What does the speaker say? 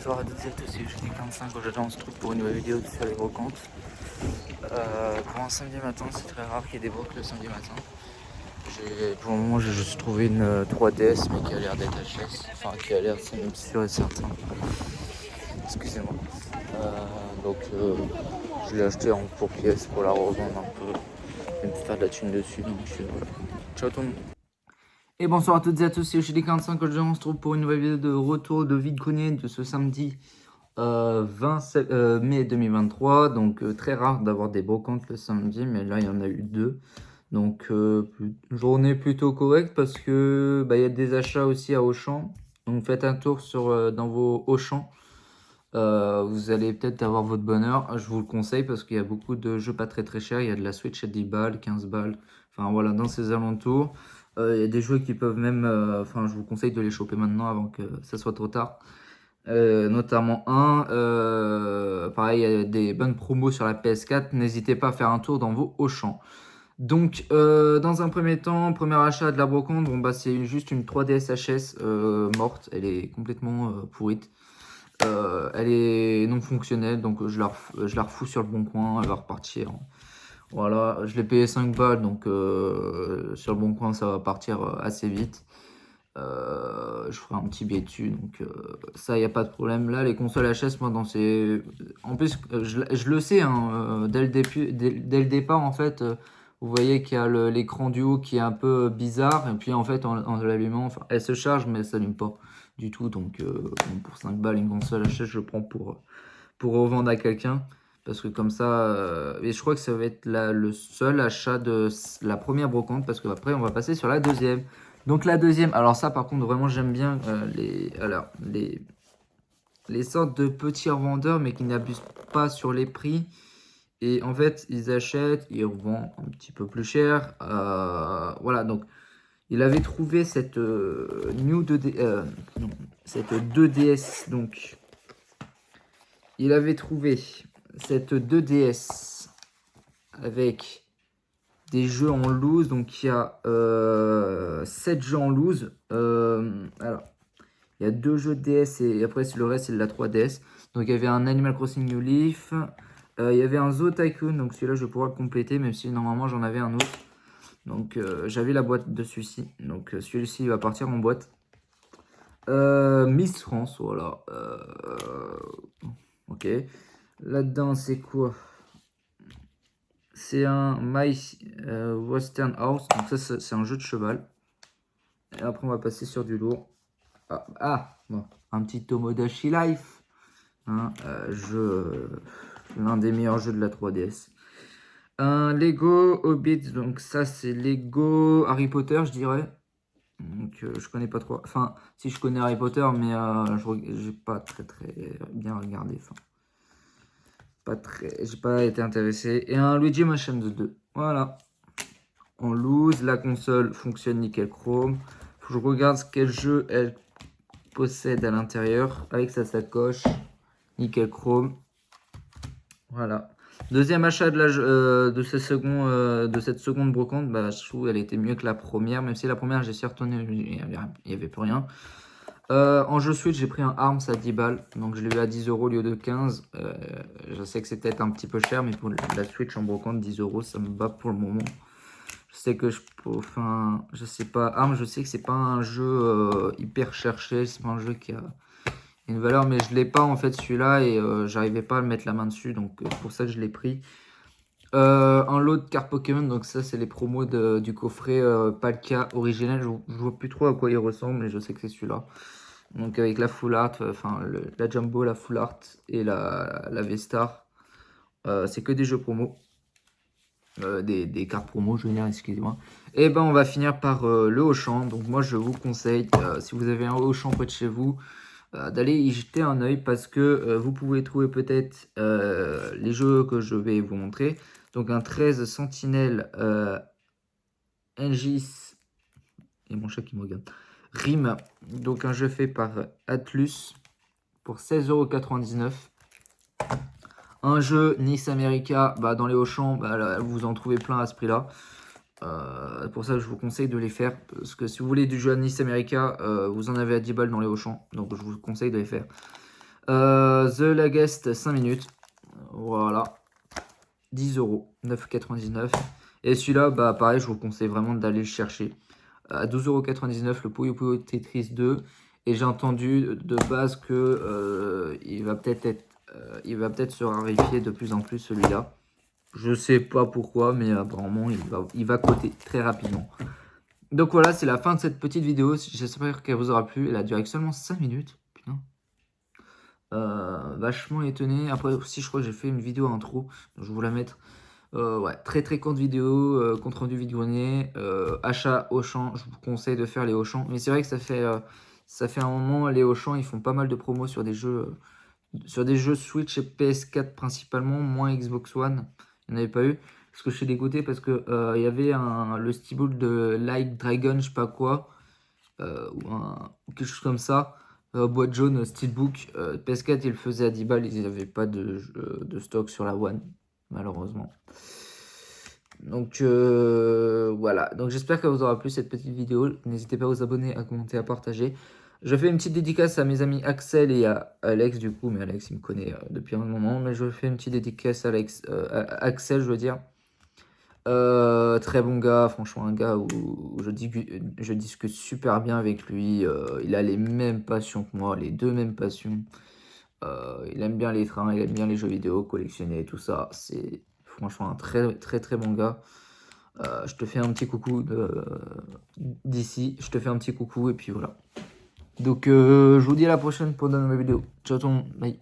Bonsoir à toutes et à tous, c'est Jeudi45. Aujourd'hui on se trouve pour une nouvelle vidéo sur les brocantes. Pour un samedi matin, c'est très rare qu'il y ait des brocs le samedi matin. Pour le moment j'ai juste trouvé une 3DS mais qui a l'air d'être HS. Enfin qui a l'air, c'est même sûr et certain. Excusez-moi. Je l'ai acheté en pour pièces pour la revendre un peu. Et me faire de la thune dessus. Donc voilà. Ciao tout le monde. Et bonsoir à toutes et à tous, c'est Yoshidi45. Aujourd'hui on se trouve pour une nouvelle vidéo de retour de vide-grenier de ce samedi 20 mai 2023. Donc très rare d'avoir des brocantes le samedi, mais là il y en a eu deux. Donc journée plutôt correcte parce que y a des achats aussi à Auchan. Donc faites un tour dans vos Auchan. Vous allez peut-être avoir votre bonheur. Je vous le conseille parce qu'il y a beaucoup de jeux pas très chers. Il y a de la Switch à 10 balles, 15 balles. Enfin voilà, dans ces alentours. Il y a des jeux qui peuvent même... je vous conseille de les choper maintenant avant que ça soit trop tard. Notamment pareil, il y a des bonnes promos sur la PS4. N'hésitez pas à faire un tour dans vos Auchan. Donc, dans un premier temps, premier achat de la brocante, c'est juste une 3DS HS morte. Elle est complètement pourrite. Elle est non fonctionnelle, donc je la refous sur le bon coin, elle va repartir. Voilà, je l'ai payé 5 balles, donc sur le bon coin ça va partir assez vite. Je ferai un petit billet dessus, donc ça y a pas de problème. Là les consoles HS, moi dans ces... En plus je le sais, hein, dès le départ en fait, vous voyez qu'il y a l'écran du haut qui est un peu bizarre, et puis en fait en l'allumant, elle se charge mais elle s'allume pas du tout. Donc pour 5 balles une console HS, je prends pour revendre à quelqu'un. Parce que comme ça, et je crois que ça va être le seul achat de la première brocante, parce qu'après on va passer sur la deuxième. Donc la deuxième, alors ça par contre vraiment j'aime bien les sortes de petits revendeurs mais qui n'abusent pas sur les prix. Et en fait ils achètent, ils revendent un petit peu plus cher. Voilà, donc il avait trouvé cette cette 2DS. Donc il avait trouvé cette 2DS avec des jeux en loose. Donc il y a 7 jeux en loose. Alors, il y a 2 jeux de DS et après le reste c'est de la 3DS. Donc il y avait un Animal Crossing New Leaf. Il y avait un Zoo Tycoon. Donc celui-là je vais pouvoir le compléter, même si normalement j'en avais un autre. Donc j'avais la boîte de celui-ci. Donc celui-ci va partir en boîte. Miss France, voilà. Ok. Là-dedans c'est quoi? C'est un My Western House. Donc ça, c'est un jeu de cheval. Et après, on va passer sur du lourd. Bon, un petit Tomodachi Life. Hein, l'un des meilleurs jeux de la 3DS. Un Lego Hobbit. Donc ça, c'est Lego Harry Potter, je dirais. Donc je connais pas trop. Enfin, si je connais Harry Potter, mais j'ai pas très bien regardé. Enfin, j'ai pas été intéressé. Et un Luigi Mansion 2. Voilà. En loose, la console fonctionne nickel chrome. Faut que je regarde quel jeu elle possède à l'intérieur avec sa sacoche nickel chrome. Voilà. Deuxième achat de cette seconde brocante, je trouve qu'elle était mieux que la première, même si la première j'ai retourné, il n'y avait plus rien. En jeu Switch, j'ai pris un Arms à 10 balles, donc je l'ai eu à 10 € au lieu de 15. Je sais que c'est peut-être un petit peu cher, mais pour la Switch en brocante, 10 € ça me va pour le moment. Je sais que je sais pas, Arms, je sais que c'est pas un jeu hyper cherché, c'est pas un jeu qui a une valeur, mais je l'ai pas en fait celui-là et j'arrivais pas à mettre la main dessus, donc c'est pour ça que je l'ai pris. Un lot de cartes Pokémon, donc ça c'est les promos du coffret Palkia original. Je vois plus trop à quoi il ressemble, mais je sais que c'est celui-là. Donc avec la full art, la Jumbo, la full art et la V-Star. C'est que des jeux promo. Des cartes promo, je veux dire, excusez-moi. Et on va finir par le Auchan. Donc moi je vous conseille, si vous avez un Auchan près de chez vous, d'aller y jeter un oeil parce que vous pouvez trouver peut-être les jeux que je vais vous montrer. Donc un 13 Sentinelle Engis, et mon chat qui me regarde, Rime, donc un jeu fait par Atlus pour 16,99 €. Un jeu Nice America, dans les Auchan, là, vous en trouvez plein à ce prix-là. Pour ça, je vous conseille de les faire. Parce que si vous voulez du jeu à Nice America, vous en avez à 10 balles dans les Auchan. Donc, je vous conseille de les faire. The Lagest 5 minutes. Voilà. 10 €, 9,99 €. Et celui-là, bah pareil, je vous conseille vraiment d'aller le chercher. À 12,99 € le Puyo Puyo Tetris 2. Et j'ai entendu de base que il va peut-être se raréfier de plus en plus celui-là. Je sais pas pourquoi, mais apparemment il va coter très rapidement. Donc voilà, c'est la fin de cette petite vidéo. J'espère qu'elle vous aura plu. Elle a duré seulement 5 minutes. Putain. Vachement étonné. Après aussi, je crois que j'ai fait une vidéo intro. Je vais vous la mettre. Ouais, très très courte vidéo, compte rendu vide-grenier, achat Auchan. Je vous conseille de faire les Auchan. Mais c'est vrai que ça fait un moment, les Auchan, ils font pas mal de promos sur des jeux Switch et PS4 principalement, moins Xbox One. Il n'y en avait pas eu. Parce que je suis dégoûté parce que il y avait le steelbook de Like Dragon, je sais pas quoi, ou quelque chose comme ça. Boîte jaune, steelbook. PS4, ils le faisaient à 10 balles. Ils n'avaient pas de stock sur la One, malheureusement. Donc voilà, donc j'espère qu'elle vous aura plu cette petite vidéo. N'hésitez pas à vous abonner, à commenter, à partager. Je fais une petite dédicace à mes amis Axel et à Alex du coup, mais Alex il me connaît depuis un moment, mais je fais une petite dédicace à Axel, je veux dire. Très bon gars, franchement un gars où je discute super bien avec lui. Il a les mêmes passions que moi, les deux mêmes passions. Il aime bien les trains, il aime bien les jeux vidéo, collectionner, tout ça. C'est franchement un très très très bon gars. Je te fais un petit coucou d'ici, je te fais un petit coucou et puis voilà. Donc je vous dis à la prochaine pour de nouvelles vidéos. Ciao tout le monde, bye.